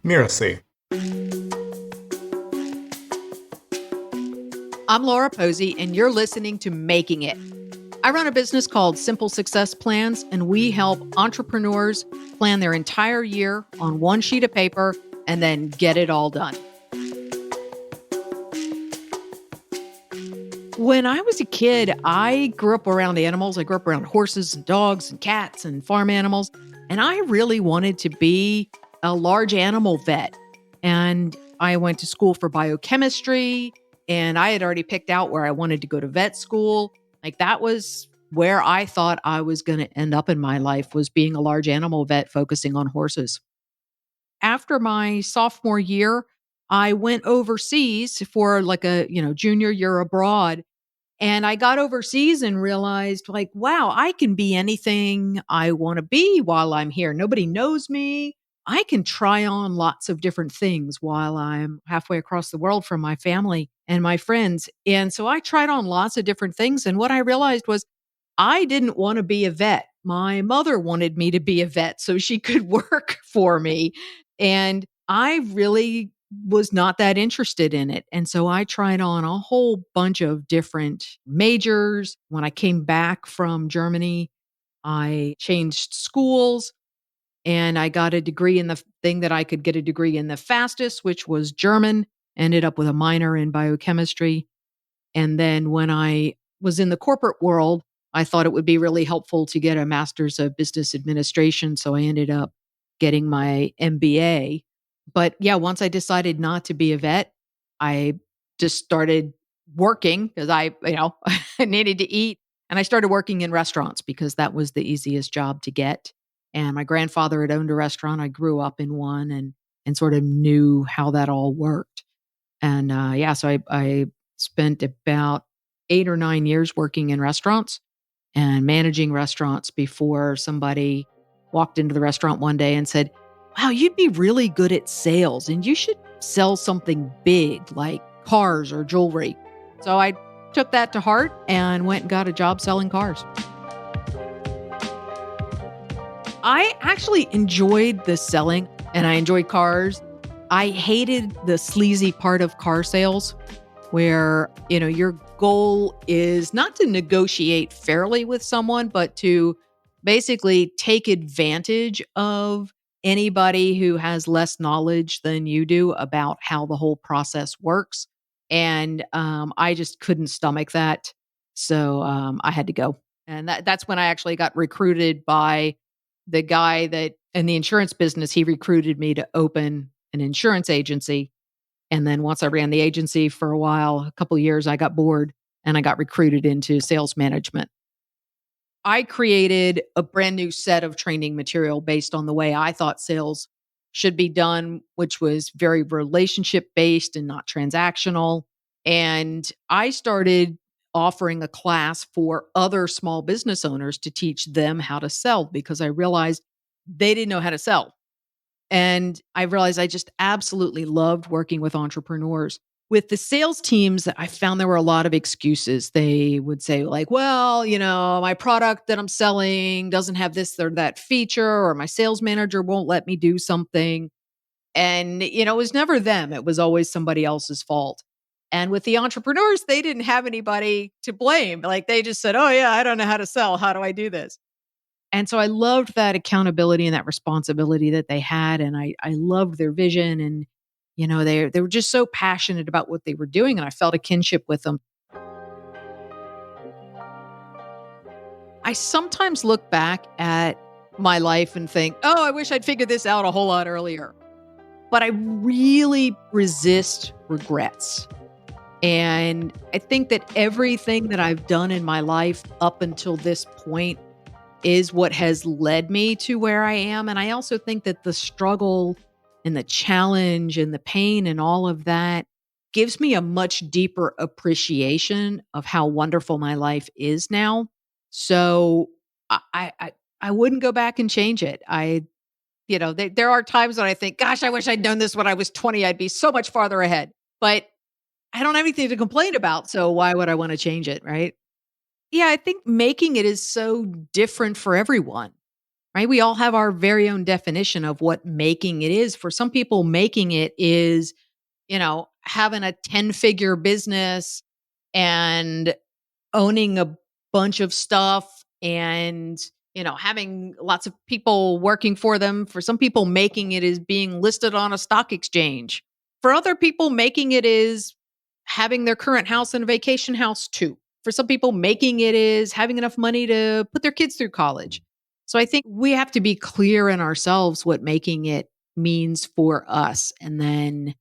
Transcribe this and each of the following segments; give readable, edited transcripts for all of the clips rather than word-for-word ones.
Mirasee. I'm Laura Posey, and you're listening to Making It. I run a business called Simple Success Plans, and we help entrepreneurs plan their entire year on one sheet of paper and then get it all done. When I was a kid, I grew up around animals. I grew up around horses and dogs and cats and farm animals. And I really wanted to be a large animal vet. And I went to school for biochemistry, and I had already picked out where I wanted to go to vet school. Like that was where I thought I was going to end up in my life, was being a large animal vet focusing on horses. After my sophomore year, I went overseas for like a, junior year abroad, and I got overseas and realized, like, wow, I can be anything I want to be while I'm here. Nobody knows me. I can try on lots of different things while I'm halfway across the world from my family and my friends. And so I tried on lots of different things. And what I realized was I didn't want to be a vet. My mother wanted me to be a vet so she could work for me. And I really was not that interested in it. And so I tried on a whole bunch of different majors. When I came back from Germany, I changed schools and I got a degree in the thing that I could get a degree in the fastest, which was German. Ended up with a minor in biochemistry. And then when I was in the corporate world, I thought it would be really helpful to get a master's of business administration. So I ended up getting my MBA. But yeah, once I decided not to be a vet, I just started working because I needed to eat. And I started working in restaurants because that was the easiest job to get. And my grandfather had owned a restaurant. I grew up in one and sort of knew how that all worked. And so I spent about 8 or 9 years working in restaurants and managing restaurants before somebody walked into the restaurant one day and said, wow, you'd be really good at sales and you should sell something big like cars or jewelry. So I took that to heart and went and got a job selling cars. I actually enjoyed the selling and I enjoyed cars. I hated the sleazy part of car sales where, your goal is not to negotiate fairly with someone, but to basically take advantage of anybody who has less knowledge than you do about how the whole process works. And I just couldn't stomach that. So I had to go. And that's when I actually got recruited by the guy that in the insurance business, he recruited me to open an insurance agency. And then once I ran the agency for a while, a couple of years, I got bored and I got recruited into sales management. I created a brand new set of training material based on the way I thought sales should be done, which was very relationship based and not transactional. And I started offering a class for other small business owners to teach them how to sell because I realized they didn't know how to sell. And I realized I just absolutely loved working with entrepreneurs. With the sales teams, I found there were a lot of excuses. They would say, like, well, my product that I'm selling doesn't have this or that feature, or my sales manager won't let me do something. And, it was never them, it was always somebody else's fault. And with the entrepreneurs, they didn't have anybody to blame. Like, they just said, oh, yeah, I don't know how to sell. How do I do this? And so I loved that accountability and that responsibility that they had. And I loved their vision. And, they were just so passionate about what they were doing. And I felt a kinship with them. I sometimes look back at my life and think, oh, I wish I'd figured this out a whole lot earlier. But I really resist regrets. And I think that everything that I've done in my life up until this point is what has led me to where I am. And I also think that the struggle and the challenge and the pain and all of that gives me a much deeper appreciation of how wonderful my life is now. So I wouldn't go back and change it. There are times when I think, gosh, I wish I'd known this when I was 20. I'd be so much farther ahead. But I don't have anything to complain about. So why would I want to change it? Right. Yeah, I think making it is so different for everyone. right? We all have our very own definition of what making it is. For some people, making it is, having a 10-figure business and owning a bunch of stuff and, having lots of people working for them. For some people, making it is being listed on a stock exchange. For other people, making it is having their current house and a vacation house too. For some people, making it is having enough money to put their kids through college. So I think we have to be clear in ourselves what making it means for us, and then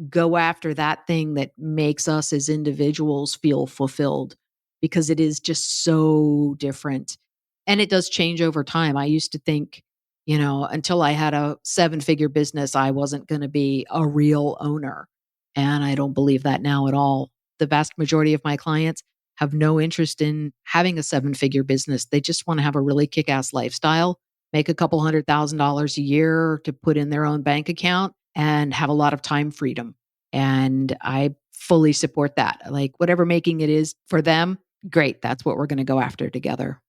go after that thing that makes us as individuals feel fulfilled, because it is just so different. And it does change over time. I used to think, until I had a 7-figure business, I wasn't going to be a real owner. And I don't believe that now at all. The vast majority of my clients have no interest in having a 7-figure business. They just want to have a really kick ass lifestyle, make a couple $100,000 a year to put in their own bank account, and have a lot of time freedom. And I fully support that. Like, whatever making it is for them, great. That's what we're going to go after together.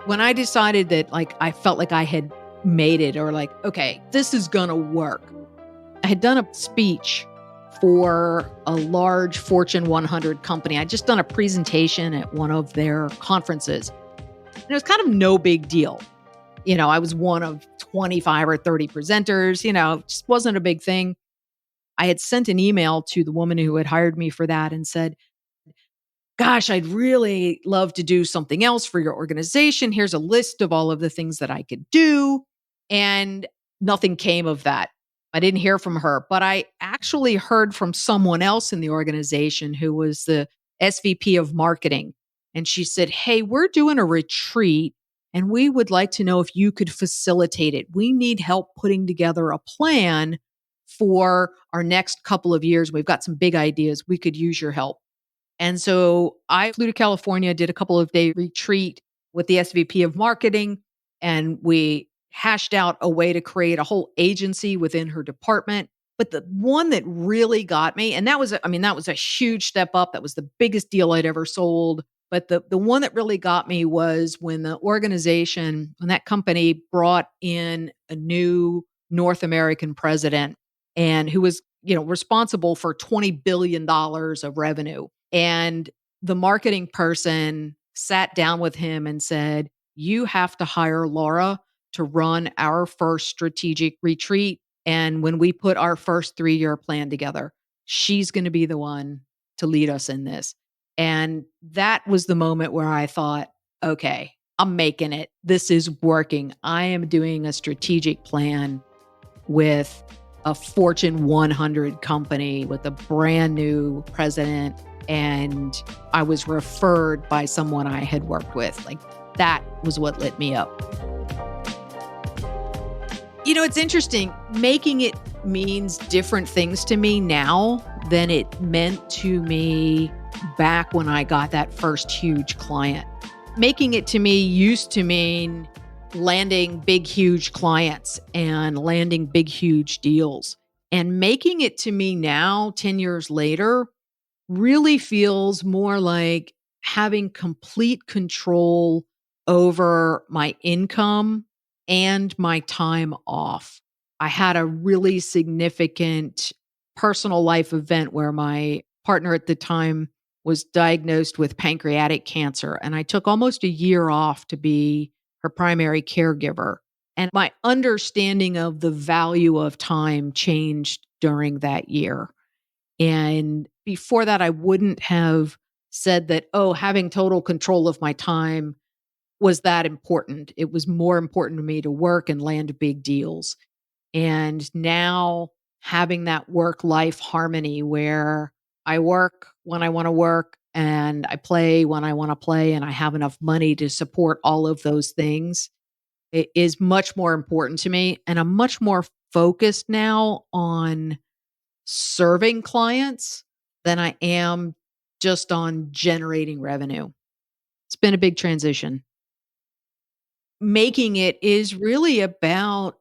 When I decided that, like, I felt like I had made it, or like, okay, this is going to work, I had done a speech for a large Fortune 100 company. I'd just done a presentation at one of their conferences. And it was kind of no big deal. I was one of 25 or 30 presenters, it just wasn't a big thing. I had sent an email to the woman who had hired me for that and said, gosh, I'd really love to do something else for your organization. Here's a list of all of the things that I could do. And nothing came of that. I didn't hear from her, but I actually heard from someone else in the organization who was the SVP of marketing. And she said, hey, we're doing a retreat and we would like to know if you could facilitate it. We need help putting together a plan for our next couple of years. We've got some big ideas. We could use your help. And so I flew to California, did a couple of day retreat with the SVP of marketing, and we hashed out a way to create a whole agency within her department. But the one that really got me, and that was a huge step up. That was the biggest deal I'd ever sold. But the one that really got me was when when that company brought in a new North American president, and who was, responsible for $20 billion of revenue. And the marketing person sat down with him and said, you have to hire Laura to run our first strategic retreat. And when we put our first 3-year plan together, she's going to be the one to lead us in this. And that was the moment where I thought, okay, I'm making it. This is working. I am doing a strategic plan with a Fortune 100 company with a brand new president. And I was referred by someone I had worked with. Like, that was what lit me up. It's interesting. Making it means different things to me now than it meant to me back when I got that first huge client. Making it to me used to mean landing big, huge clients and landing big, huge deals. And making it to me now, 10 years later, really feels more like having complete control over my income and my time off. I had a really significant personal life event where my partner at the time was diagnosed with pancreatic cancer, and I took almost a year off to be her primary caregiver. And my understanding of the value of time changed during that year. And before that, I wouldn't have said that, having total control of my time was that important. It was more important to me to work and land big deals. And now having that work-life harmony where I work when I want to work and I play when I want to play, and I have enough money to support all of those things, it is much more important to me. And I'm much more focused now on serving clients than I am just on generating revenue. It's been a big transition. Making it is really about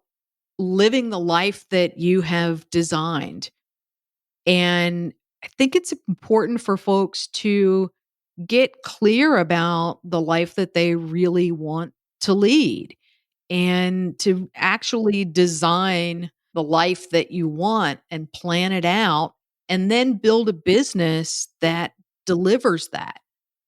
living the life that you have designed. And I think it's important for folks to get clear about the life that they really want to lead and to actually design the life that you want and plan it out and then build a business that delivers that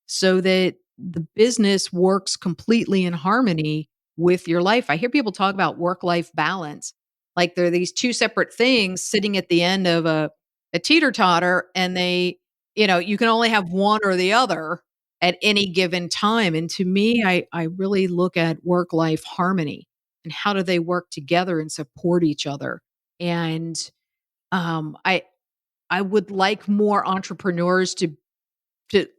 so that the business works completely in harmony with your life. I hear people talk about work-life balance. Like there are these two separate things sitting at the end of a teeter-totter and you can only have one or the other at any given time. And to me, I really look at work-life harmony and how do they work together and support each other. And I would like more entrepreneurs to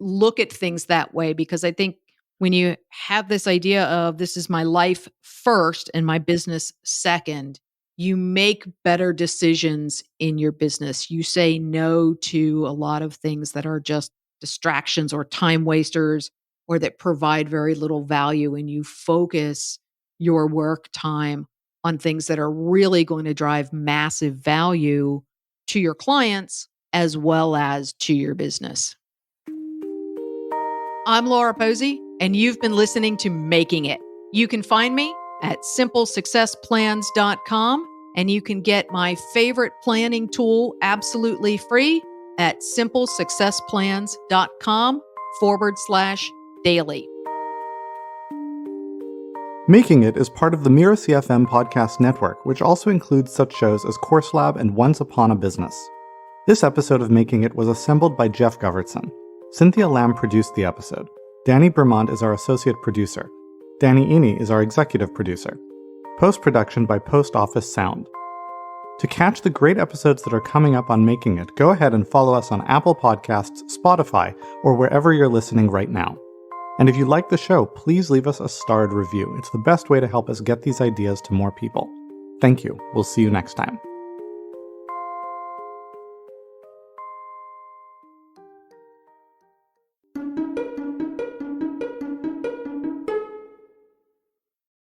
look at things that way because I think when you have this idea of this is my life first and my business second, you make better decisions in your business. You say no to a lot of things that are just distractions or time wasters or that provide very little value, and you focus your work time on things that are really going to drive massive value to your clients as well as to your business. I'm Laura Posey, and you've been listening to Making It. You can find me at simplesuccessplans.com, and you can get my favorite planning tool absolutely free at simplesuccessplans.com/daily. Making It is part of the Mirasee FM podcast network, which also includes such shows as Course Lab and Once Upon a Business. This episode of Making It was assembled by Geoff Govertsen. Cynthia Lamb produced the episode. Danny Bermant is our associate producer. Danny Iny is our executive producer. Post-production by Post Office Sound. To catch the great episodes that are coming up on Making It, go ahead and follow us on Apple Podcasts, Spotify, or wherever you're listening right now. And if you like the show, please leave us a starred review. It's the best way to help us get these ideas to more people. Thank you. We'll see you next time.